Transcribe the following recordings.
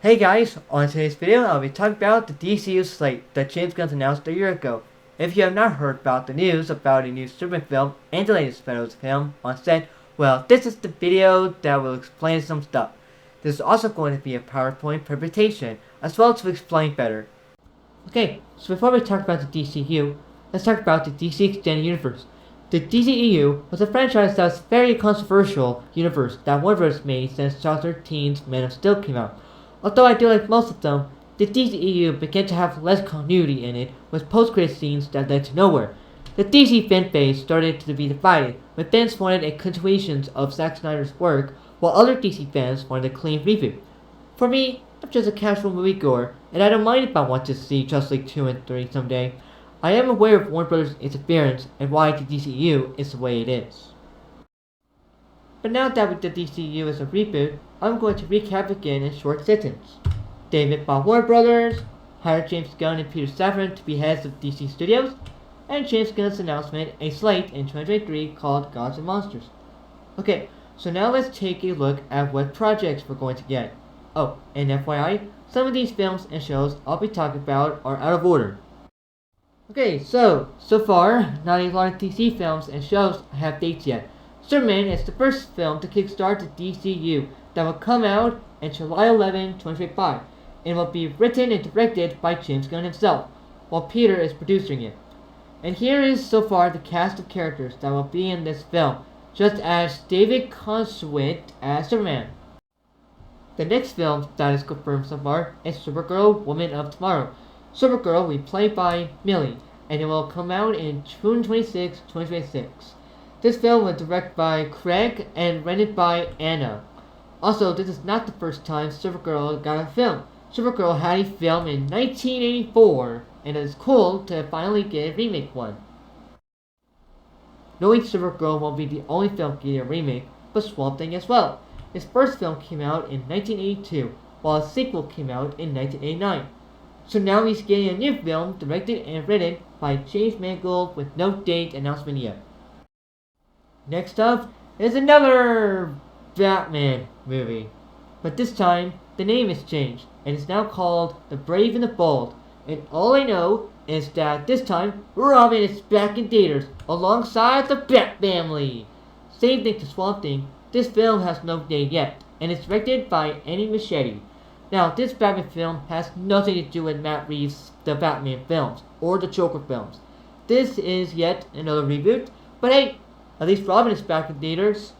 Hey guys, on today's video I'll be talking about the DCU slate that James Gunn announced a year ago. If you have not heard about the news about a new Superman film and the latest Venom film on set, well, this is the video that will explain some stuff. This is also going to be a PowerPoint presentation, as well to explain better. Okay, so before we talk about the DCU, let's talk about the DC Extended Universe. The DCEU was a franchise that was very controversial universe that Warner Bros. Made since 2013's Man of Steel came out. Although I do like most of them, the DCEU began to have less continuity in it, with post-credit scenes that led to nowhere. The DC fan base started to be divided, with fans wanted a continuation of Zack Snyder's work, while other DC fans wanted a clean reboot. For me, I'm just a casual moviegoer, and I don't mind if I want to see Justice League 2 and 3 someday. I am aware of Warner Bros. Interference and why the DCU is the way it is. But now that with the DCU is a reboot, I'm going to recap again in short sentence. David bought Warner Brothers, hired James Gunn and Peter Safran to be heads of DC Studios, and James Gunn's announcement a slate in 2023 called Gods and Monsters. Okay, so now let's take a look at what projects we're going to get. Oh, and FYI, some of these films and shows I'll be talking about are out of order. Okay, so far, not a lot of DC films and shows have dates yet. Superman is the first film to kickstart the DCU that will come out on July 11, 2025, and will be written and directed by James Gunn himself, while Peter is producing it. And here is so far the cast of characters that will be in this film, just as David Consuit as Superman. The next film that is confirmed so far is Supergirl Woman of Tomorrow. Supergirl will be played by Millie, and it will come out in June 26, 2026. This film was directed by Craig and rented by Anna. Also, this is not the first time Supergirl got a film. Supergirl had a film in 1984, and it is cool to finally get a remake one. Knowing Supergirl won't be the only film getting a remake, but Swamp Thing as well. His first film came out in 1982, while a sequel came out in 1989. So now he's getting a new film directed and written by James Mangold with no date announcement yet. Next up is another Batman movie, but this time the name is changed and it's now called The Brave and the Bold. And all I know is that this time Robin is back in theaters alongside the Bat Family. Same thing to Swamp Thing. This film has no date yet, and it's directed by Andy Muschietti. Now, this Batman film has nothing to do with Matt Reeves' The Batman films, or the Joker films. This is yet another reboot, but hey, at least Robin is back in theaters.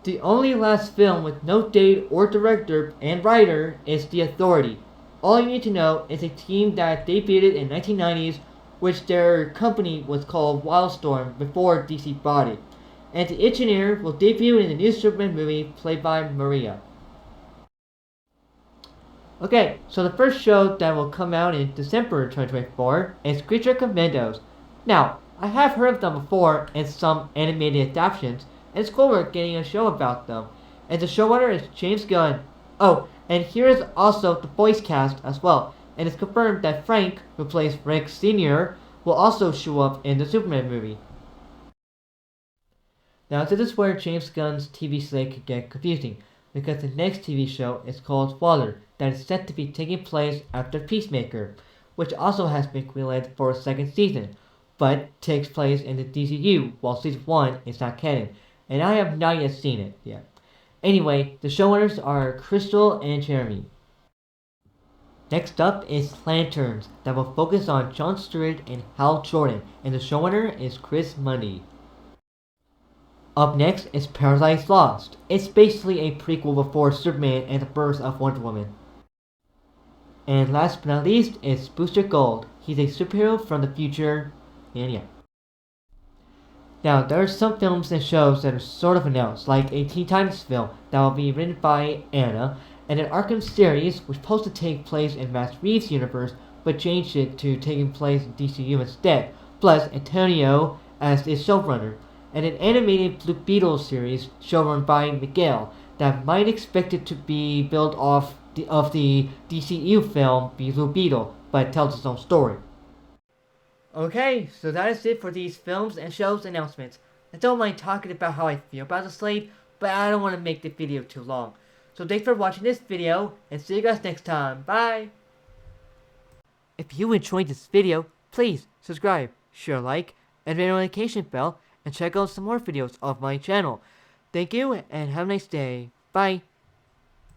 The only last film with no date or director and writer is The Authority. All you need to know is a team that debuted in 1990s, which their company was called Wildstorm before DC bought it. And the engineer will debut in the new Superman movie played by Maria. Okay, so the first show that will come out in December 2024 is Creature Commandos. Now, I have heard of them before in some animated adaptations, and it's cool we're getting a show about them. And the showrunner is James Gunn. Oh, and here is also the voice cast as well, and it's confirmed that Frank, who plays Frank Sr., will also show up in the Superman movie. Now, this is where James Gunn's TV slate could get confusing, because the next TV show is called Waller, that is set to be taking place after Peacemaker, which also has been greenlit for a second season, but takes place in the DCU while season 1 is not canon, and I have not yet seen it yet. Anyway, the showrunners are Crystal and Jeremy. Next up is Lanterns, that will focus on Jon Stewart and Hal Jordan, and the showrunner is Chris Mundy. Up next is Paradise Lost. It's basically a prequel before Superman and the birth of Wonder Woman. And last but not least is Booster Gold. He's a superhero from the future, and yeah. Now, there are some films and shows that are sort of announced, like a Teen Titans film that will be written by Anna, and an Arkham series which was supposed to take place in Matt Reeves' universe, but changed it to taking place in DCU instead, plus Antonio as its showrunner, and an animated Blue Beetle series showrun by Miguel that might expect it to be built off of the DCU film Blue Beetle, but tells its own story. Okay, so that is it for these films and shows announcements. I don't mind talking about how I feel about the slate, but I don't want to make the video too long. So thanks for watching this video, and see you guys next time. Bye! If you enjoyed this video, please subscribe, share, like, and ring the notification bell, and check out some more videos of my channel. Thank you, and have a nice day. Bye!